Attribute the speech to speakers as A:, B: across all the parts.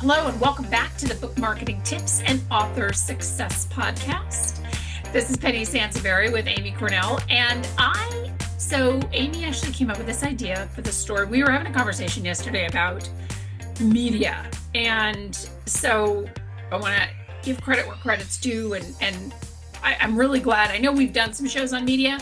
A: Hello, and welcome back to the Book Marketing Tips and Author Success Podcast. This is Penny Sansaberry with Amy Cornell, and Amy actually came up with this idea for the story. We were having a conversation yesterday about media, and so I want to give credit where credit's due, and I'm really glad. I know we've done some shows on media.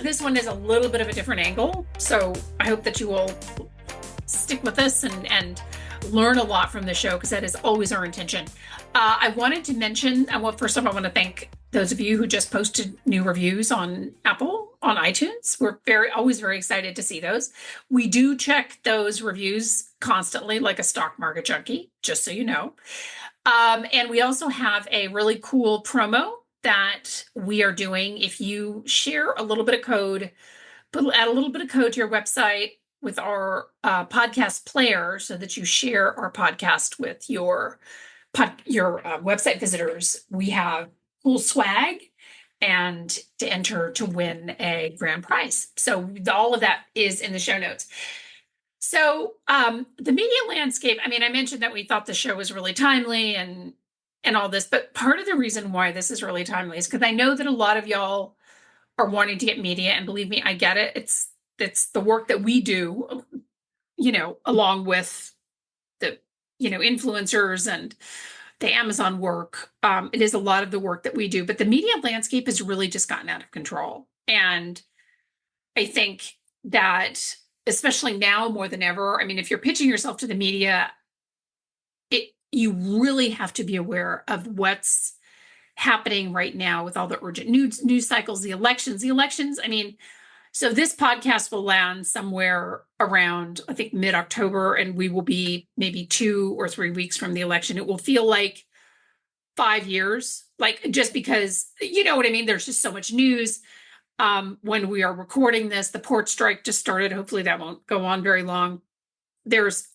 A: This one is a little bit of a different angle, so I hope that you will stick with us and learn a lot from the show, because that is always our intention. I wanted to mention, first of all, I want to thank those of you who just posted new reviews on Apple, on iTunes. We're always very excited to see those. We do check those reviews constantly, like a stock market junkie, just so you know. And we also have a really cool promo that we are doing. If you share a little bit of code, add a little bit of code to your website with our podcast player, so that you share our podcast with your website visitors, we have cool swag and to enter to win a grand prize. So all of that is in the show notes. So the media landscape, I mentioned that we thought the show was really timely and all this, but part of the reason why this is really timely is because I know that a lot of y'all are wanting to get media, and believe me, I get it. It's the work that we do, along with the, influencers and the Amazon work. It is a lot of the work that we do, but the media landscape has really just gotten out of control. And I think that especially now more than ever, if you're pitching yourself to the media, you really have to be aware of what's happening right now with all the urgent news cycles, the elections. So this podcast will land somewhere around, I think, mid-October, and we will be maybe 2 or 3 weeks from the election. It will feel like 5 years, just because, you know what I mean? There's just so much news. When we are recording this, the port strike just started. Hopefully that won't go on very long. There's,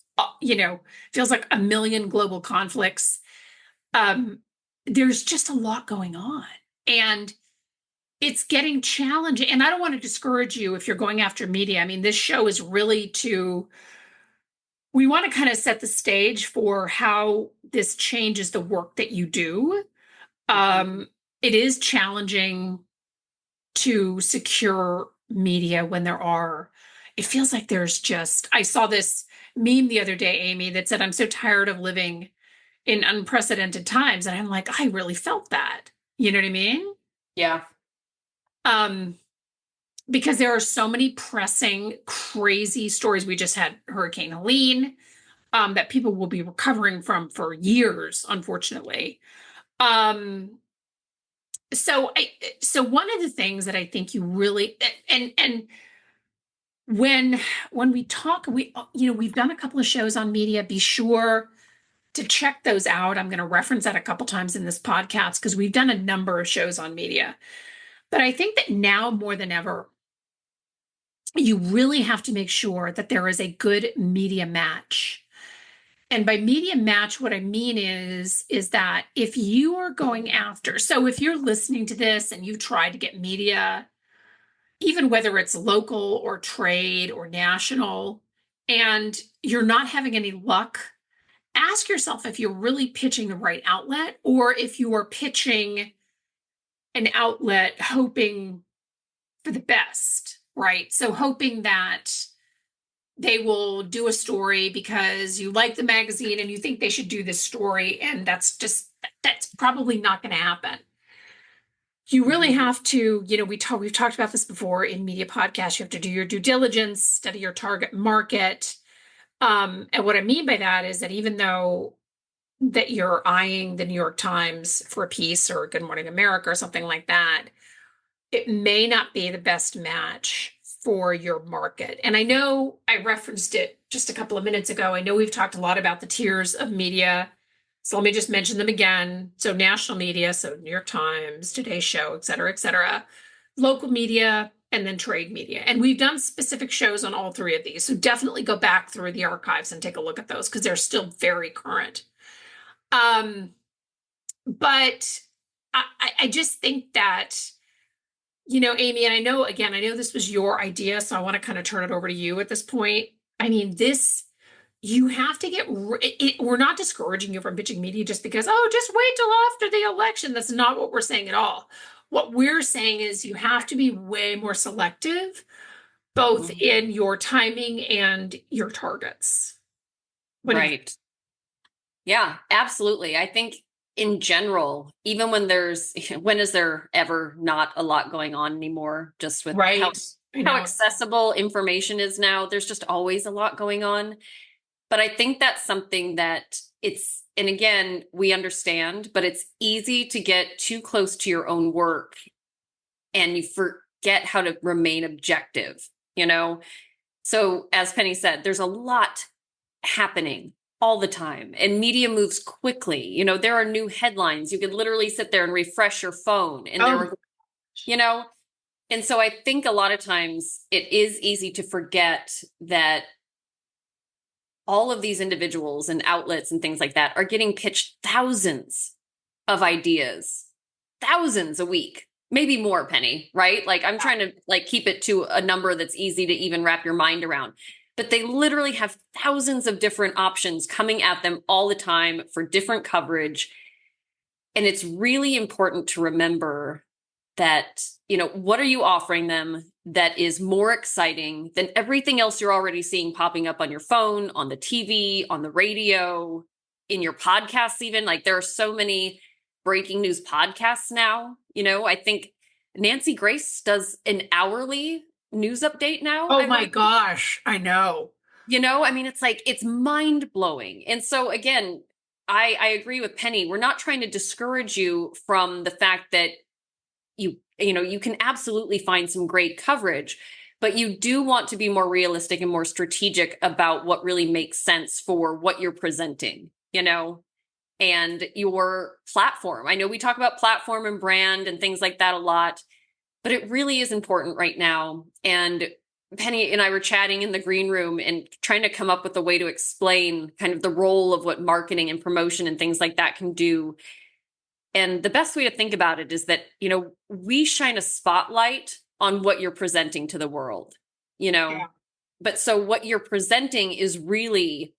A: feels like a million global conflicts. There's just a lot going on. And it's getting challenging. And I don't want to discourage you if you're going after media. This show is really we want to kind of set the stage for how this changes the work that you do. It is challenging to secure media when it feels like I saw this meme the other day, Amy, that said, "I'm so tired of living in unprecedented times." And I'm like, I really felt that. You know what I mean?
B: Yeah.
A: Because there are so many pressing, crazy stories. We just had Hurricane Helene, that people will be recovering from for years, unfortunately. So one of the things that I think you really, and when we talk, we've done a couple of shows on media. Be sure to check those out. I'm going to reference that a couple times in this podcast, because we've done a number of shows on media. But I think that now more than ever, you really have to make sure that there is a good media match. And by media match, what I mean is that if you are going after, so if you're listening to this and you've tried to get media, even whether it's local or trade or national, and you're not having any luck, ask yourself if you're really pitching the right outlet, or if you are pitching an outlet hoping for the best, right? So hoping that they will do a story because you like the magazine and you think they should do this story, and that's probably not going to happen. You really have to, we've talked about this before in media podcasts. You have to do your due diligence, study your target market. And what I mean by that is that even though that you're eyeing the New York Times for a piece, or Good Morning America or something like that, it may not be the best match for your market. And I know I referenced it just a couple of minutes ago. I know we've talked a lot about the tiers of media. So let me just mention them again. So national media, so New York Times, Today Show, et cetera, local media, and then trade media. And we've done specific shows on all three of these. So definitely go back through the archives and take a look at those, because they're still very current. But I just think that, Amy, and I know this was your idea, so I want to kind of turn it over to you at this point. you have to we're not discouraging you from pitching media just because, oh, just wait till after the election. That's not what we're saying at all. What we're saying is you have to be way more selective, both
B: Mhm.
A: in your timing and your targets. What do you
B: Right. Yeah, absolutely. I think in general, even when when is there ever not a lot going on anymore, just with
A: Right. I
B: how
A: know.
B: accessible information is now, there's just always a lot going on. But I think that's something that and again, we understand, but it's easy to get too close to your own work and you forget how to remain objective, you know? So, as Penny said, there's a lot happening all the time, and media moves quickly. There are new headlines. You could literally sit there and refresh your phone, and there
A: Oh,
B: are, you know, and so I think a lot of times it is easy to forget that all of these individuals and outlets and things like that are getting pitched thousands of ideas, thousands a week, maybe more, Penny, right? Like I'm trying to like keep it to a number that's easy to even wrap your mind around. But they literally have thousands of different options coming at them all the time for different coverage. And it's really important to remember that, what are you offering them that is more exciting than everything else you're already seeing popping up on your phone, on the TV, on the radio, in your podcasts, even? Like there are so many breaking news podcasts now. I think Nancy Grace does an hourly news update now,
A: oh
B: I
A: my
B: believe.
A: gosh. I know.
B: I mean, it's like it's mind blowing. And so again, I agree with Penny. We're not trying to discourage you from the fact that you can absolutely find some great coverage, but you do want to be more realistic and more strategic about what really makes sense for what you're presenting, and your platform. I know we talk about platform and brand and things like that a lot, but it really is important right now. And Penny and I were chatting in the green room and trying to come up with a way to explain kind of the role of what marketing and promotion and things like that can do. And the best way to think about it is that, we shine a spotlight on what you're presenting to the world, you
A: Yeah.
B: know, but so what you're presenting is really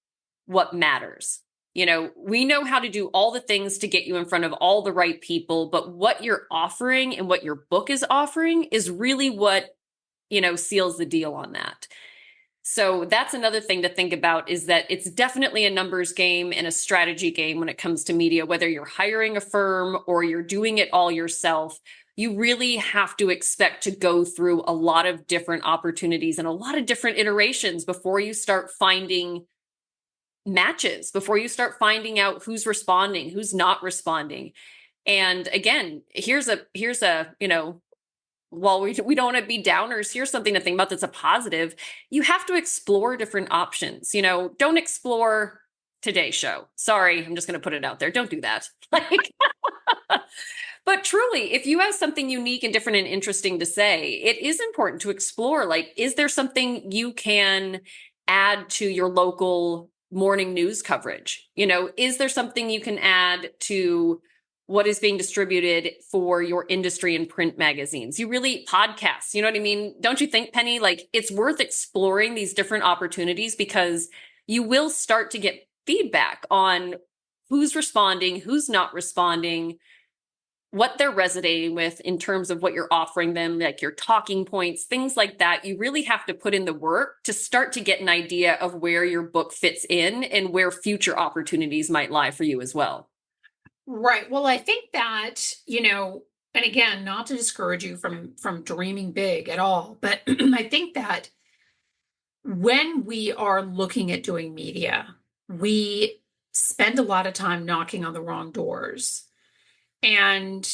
B: what matters. We know how to do all the things to get you in front of all the right people, but what you're offering and what your book is offering is really what, seals the deal on that. So that's another thing to think about, is that it's definitely a numbers game and a strategy game when it comes to media, whether you're hiring a firm or you're doing it all yourself. You really have to expect to go through a lot of different opportunities and a lot of different iterations before you start finding matches, before you start finding out who's responding, who's not responding. And again, here's a, while we don't want to be downers, here's something to think about that's a positive. You have to explore different options. Don't explore Today's Show. Sorry, I'm just going to put it out there. Don't do that. Like, but truly, if you have something unique and different and interesting to say, it is important to explore. Like, is there something you can add to your local morning news coverage? Is there something you can add to what is being distributed for your industry and print magazines? You really podcasts, you know what I mean? Don't you think, Penny? Like it's worth exploring these different opportunities because you will start to get feedback on who's responding, who's not responding, what they're resonating with in terms of what you're offering them, like your talking points, things like that. You really have to put in the work to start to get an idea of where your book fits in and where future opportunities might lie for you as well.
A: Right. Well, I think that, and again, not to discourage you from dreaming big at all, but I think that when we are looking at doing media, we spend a lot of time knocking on the wrong doors. And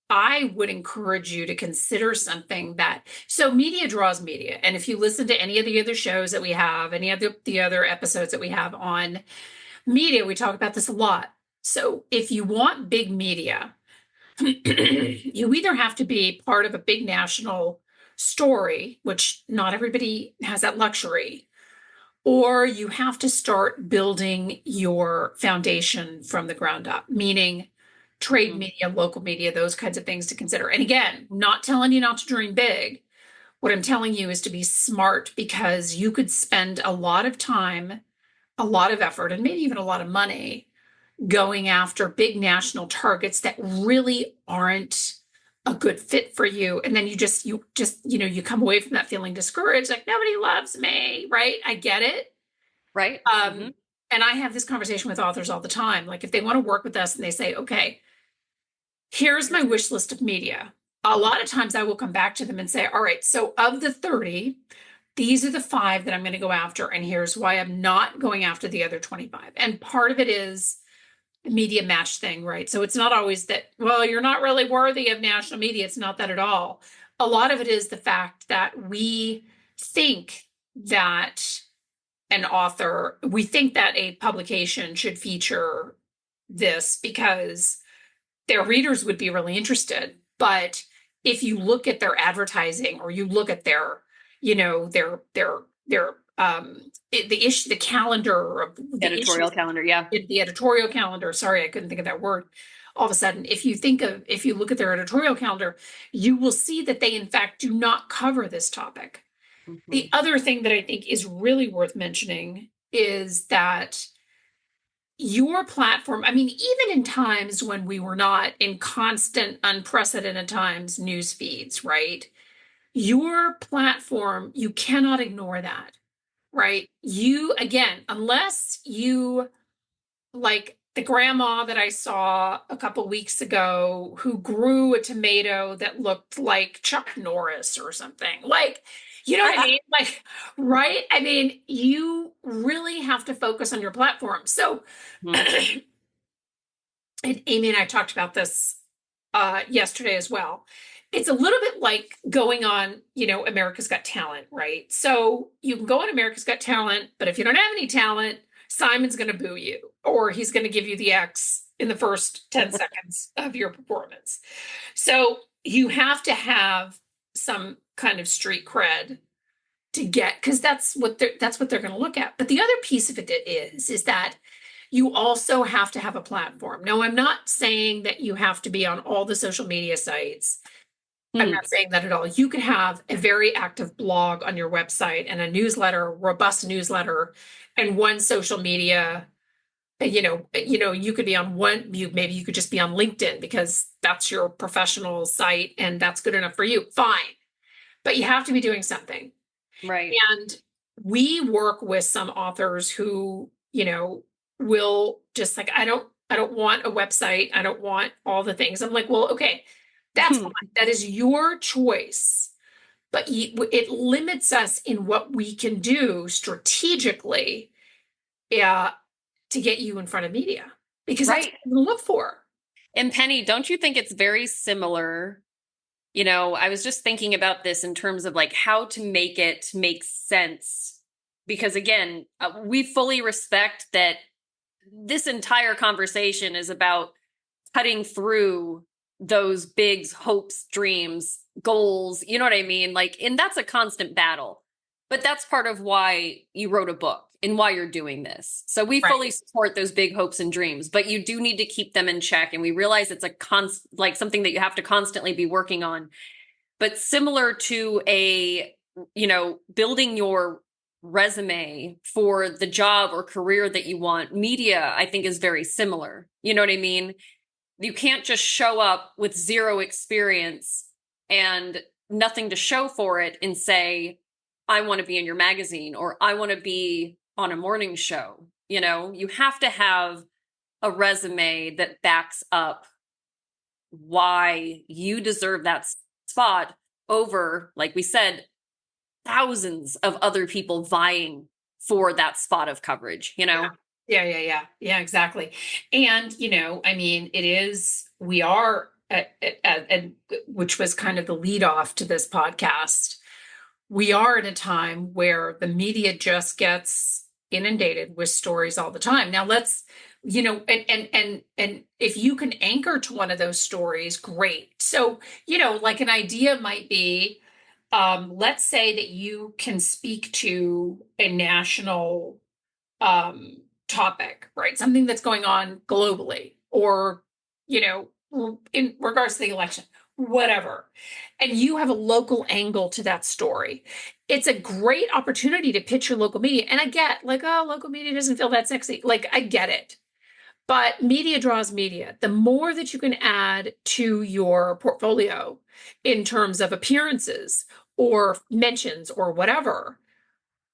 A: I would encourage you to consider something so media draws media. And if you listen to any of the other shows that we have, any of the other episodes that we have on media, we talk about this a lot. So if you want big media, you either have to be part of a big national story, which not everybody has that luxury, or you have to start building your foundation from the ground up, meaning trade
B: Mhm.
A: media, local media, those kinds of things to consider. And again, not telling you not to dream big. What I'm telling you is to be smart because you could spend a lot of time a lot of effort and maybe even a lot of money going after big national targets that really aren't a good fit for you. And then you come away from that feeling discouraged, like nobody loves me, right? I get it.
B: Right.
A: Um, and I have this conversation with authors all the time. Like if they want to work with us and they say, okay, here's my wish list of media. A lot of times I will come back to them and say, all right, so of the 30, these are the five that I'm going to go after. And here's why I'm not going after the other 25. And part of it is the media match thing, right? So it's not always that, well, you're not really worthy of national media. It's not that at all. A lot of it is the fact that think that we think that a publication should feature this because their readers would be really interested. But if you look at their advertising or you look at their, the calendar of the
B: Editorial
A: issues,
B: calendar. Yeah.
A: the editorial calendar, sorry, I couldn't think of that word. All of a sudden, if you look at their editorial calendar, you will see that they in fact do not cover this topic. The other thing that I think is really worth mentioning is that your platform, I mean, even in times when we were not in constant, unprecedented times, news feeds, right? Your platform, you cannot ignore that, right? Again, unless you like the grandma that I saw a couple weeks ago who grew a tomato that looked like Chuck Norris or something. Like, you know what I mean? Like, right? I mean, you really have to focus on your platform. So, and Amy and I talked about this yesterday as well. It's a little bit like going on, America's Got Talent, right? So you can go on America's Got Talent, but if you don't have any talent, Simon's going to boo you, or he's going to give you the X in the first 10 seconds of your performance. So you have to have some kind of street cred to get, because that's what they're going to look at. But the other piece of it is that you also have to have a platform. No, I'm not saying that you have to be on all the social media sites. I'm not saying that at all. You could have a very active blog on your website and a newsletter, robust newsletter, and one social media. You could be on maybe you could just be on LinkedIn because that's your professional site and that's good enough for you. Fine. But you have to be doing something.
B: Right.
A: And we work with some authors who, will just like, I don't want a website. I don't want all the things. I'm like, well, okay, that's fine. That is your choice. But it limits us in what we can do strategically to get you in front of media because that's what we look for.
B: And Penny, don't you think it's very similar? I was just thinking about this in terms of like how to make it make sense. Because again, we fully respect that this entire conversation is about cutting through those big hopes, dreams, goals. You know what I mean? Like, and that's a constant battle. But that's part of why you wrote a book and why you're doing this. So we fully support those big hopes and dreams, but you do need to keep them in check. And we realize it's like something that you have to constantly be working on. But similar to building your resume for the job or career that you want, media, I think, is very similar. You know what I mean? You can't just show up with zero experience and nothing to show for it and say, I want to be in your magazine or I want to be on a morning show. You have to have a resume that backs up why you deserve that spot over, like we said, thousands of other people vying for that spot of coverage,
A: Yeah, exactly. And, I mean, we are which was kind of the lead off to this podcast. We are at a time where the media just gets inundated with stories all the time. Now let's, and if you can anchor to one of those stories, great. So, like an idea might be, let's say that you can speak to a national topic, right? Something that's going on globally or, in regards to the election. whatever, and you have a local angle to that story, it's a great opportunity to pitch your local media. And I get like, oh, local media doesn't feel that sexy. Like, I get it. But media draws media. The more that you can add to your portfolio in terms of appearances or mentions or whatever,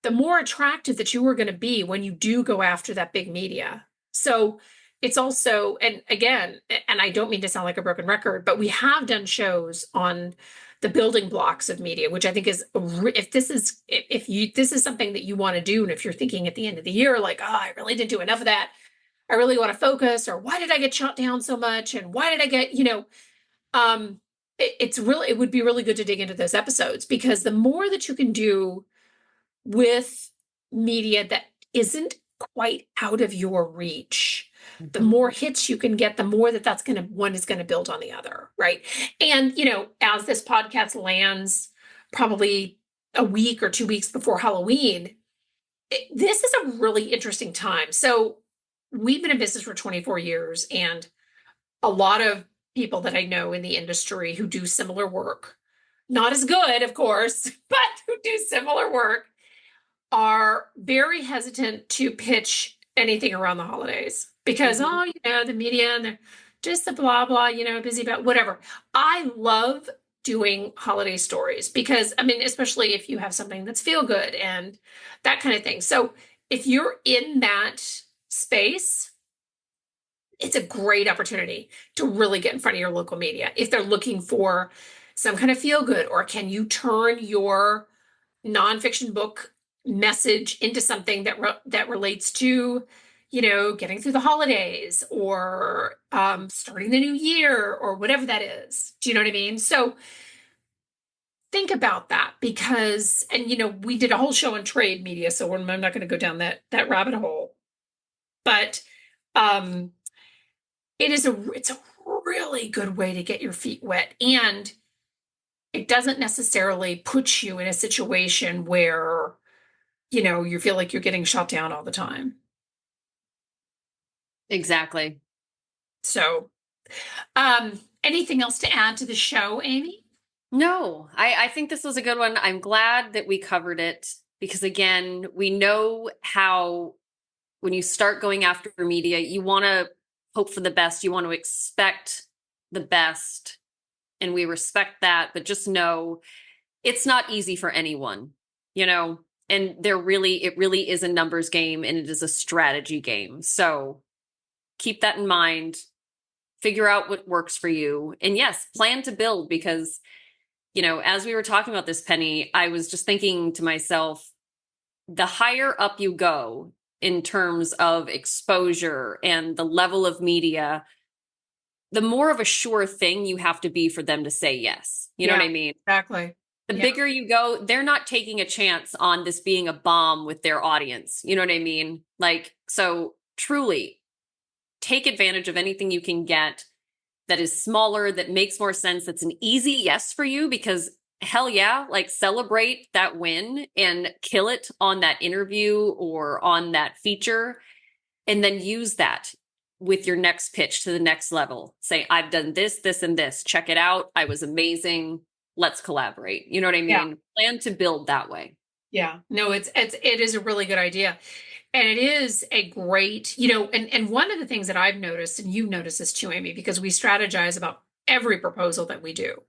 A: the more attractive that you are going to be when you do go after that big media. So it's also, and again, and I don't mean to sound like a broken record, but we have done shows on the building blocks of media, which I think is, if this is, if you, this is something that you want to do, and if you're thinking at the end of the year, like, oh, I really didn't do enough of that, I really want to focus, or why did I get shot down so much? And why did I get, it's really, it would be really good to dig into those episodes, because the more that you can do with media that isn't quite out of your reach, the more hits you can get, the more that that's going to, one is going to build on the other. Right. And, as this podcast lands probably a week or 2 weeks before Halloween, this is a really interesting time. So we've been in business for 24 years, and a lot of people that I know in the industry who do similar work, not as good, of course, but who do similar work, are very hesitant to pitch anything around the holidays because,
B: Mhm.
A: the media, and they're just the blah, blah, busy about whatever. I love doing holiday stories because, I mean, especially if you have something that's feel good and that kind of thing. So if you're in that space, it's a great opportunity to really get in front of your local media. If they're looking for some kind of feel good, or can you turn your nonfiction book message into something that relates to, getting through the holidays, or starting the new year, or whatever that is. Do you know what I mean? So think about that, because, and we did a whole show on trade media, so I'm not going to go down that rabbit hole, but um, it's a really good way to get your feet wet, and it doesn't necessarily put you in a situation where you feel like you're getting shot down all the time.
B: Exactly.
A: So, anything else to add to the show, Amy?
B: No, I think this was a good one. I'm glad that we covered it because, again, we know how when you start going after media, you want to hope for the best, you want to expect the best, and we respect that. But just know it's not easy for anyone, you know, and it really is a numbers game, and it is a strategy game. So keep that in mind, figure out what works for you. And yes, plan to build, because, as we were talking about this, Penny, I was just thinking to myself, the higher up you go in terms of exposure and the level of media, the more of a sure thing you have to be for them to say yes. You know what
A: Yeah,
B: I mean?
A: exactly.
B: The
A: Yeah.
B: bigger you go, they're not taking a chance on this being a bomb with their audience. You know what I mean? Like, so truly take advantage of anything you can get that is smaller, that makes more sense, that's an easy yes for you, because hell yeah, like celebrate that win and kill it on that interview or on that feature. And then use that with your next pitch to the next level. Say, I've done this, this, and this. Check it out. I was amazing. Let's collaborate. You know what I
A: Yeah.
B: mean? Plan to build that way.
A: Yeah. No, it is a really good idea. And it is a great, and one of the things that I've noticed, and you notice this too, Amy, because we strategize about every proposal that we do,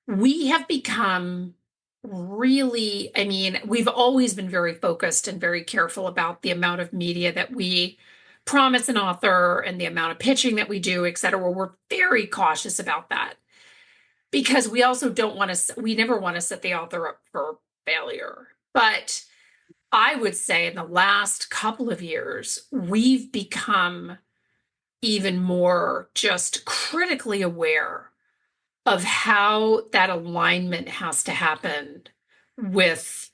A: we have become really, I mean, we've always been very focused and very careful about the amount of media that we promise an author and the amount of pitching that we do, et cetera. We're very cautious about that, because we also don't want to, we never want to set the author up for failure. But I would say in the last couple of years, we've become even more just critically aware of how that alignment has to happen with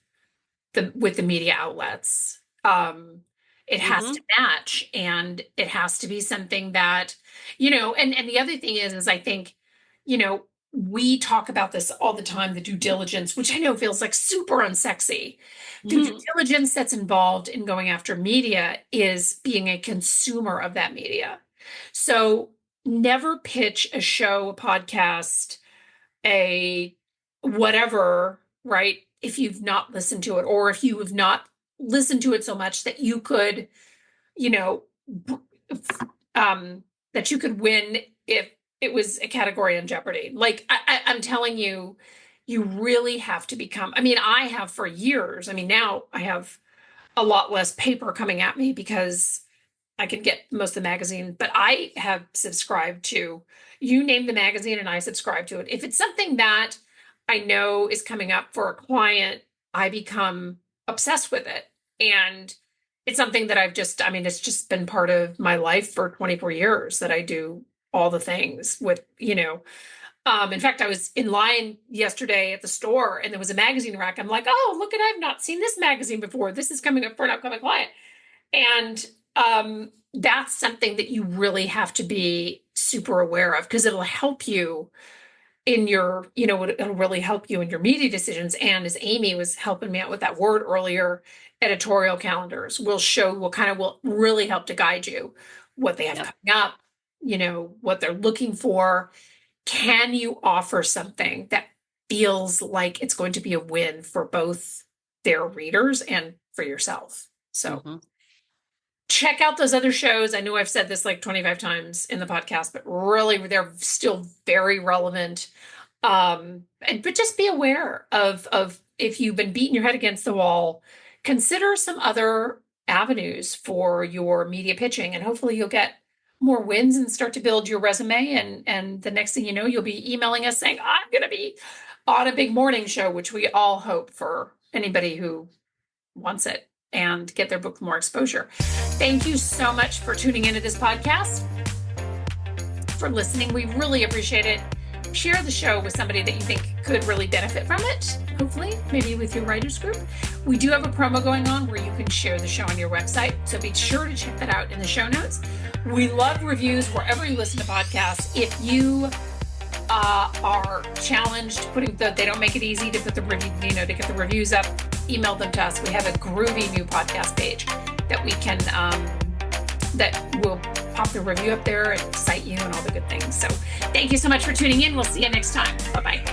A: the media outlets. It has to
B: Mm-hmm.
A: match, and it has to be something that, and the other thing is I think, you know, we talk about this all the time, the due diligence, which I know feels like super unsexy. The due
B: Mm-hmm.
A: diligence that's involved in going after media is being a consumer of that media. So never pitch a show, a podcast, a whatever, right? If you've not listened to it, or if you have not listened to it so much that you could, you know, that you could win if it was a category on Jeopardy. Like I'm telling you, you really have to become. I mean, I have for years. I mean, now I have a lot less paper coming at me because I can get most of the magazine, but I have subscribed to, you name the magazine and I subscribe to it. If it's something that I know is coming up for a client, I become obsessed with it. And it's something that I mean, it's just been part of my life for 24 years that I do all the things with, in fact, I was in line yesterday at the store and there was a magazine rack. I'm like, oh, look at, I've not seen this magazine before. This is coming up for an upcoming client. And that's something that you really have to be super aware of because it'll help you in your, it'll really help you in your media decisions. And as Amy was helping me out with that word earlier, editorial calendars will really help to guide you what they have coming up, what they're looking for. Can you offer something that feels like it's going to be a win for both their readers and for yourself? So check out those other shows. I know I've said this like 25 times in the podcast, but really they're still very relevant. But just be aware of if you've been beating your head against the wall, consider some other avenues for your media pitching, and hopefully you'll get more wins and start to build your resume. And the next thing you know, you'll be emailing us saying, I'm going to be on a big morning show, which we all hope for anybody who wants it and get their book more exposure. Thank you so much for tuning into this podcast, for listening. We really appreciate it. Share the show with somebody that you think could really benefit from it. Hopefully, maybe with your writers group. We do have a promo going on where you can share the show on your website. So be sure to check that out in the show notes. We love reviews wherever you listen to podcasts. If you are challenged they don't make it easy to put the review, to get the reviews up, email them to us. We have a groovy new podcast page that we can, that will pop the review up there and cite you and all the good things. So thank you so much for tuning in. We'll see you next time. Bye-bye.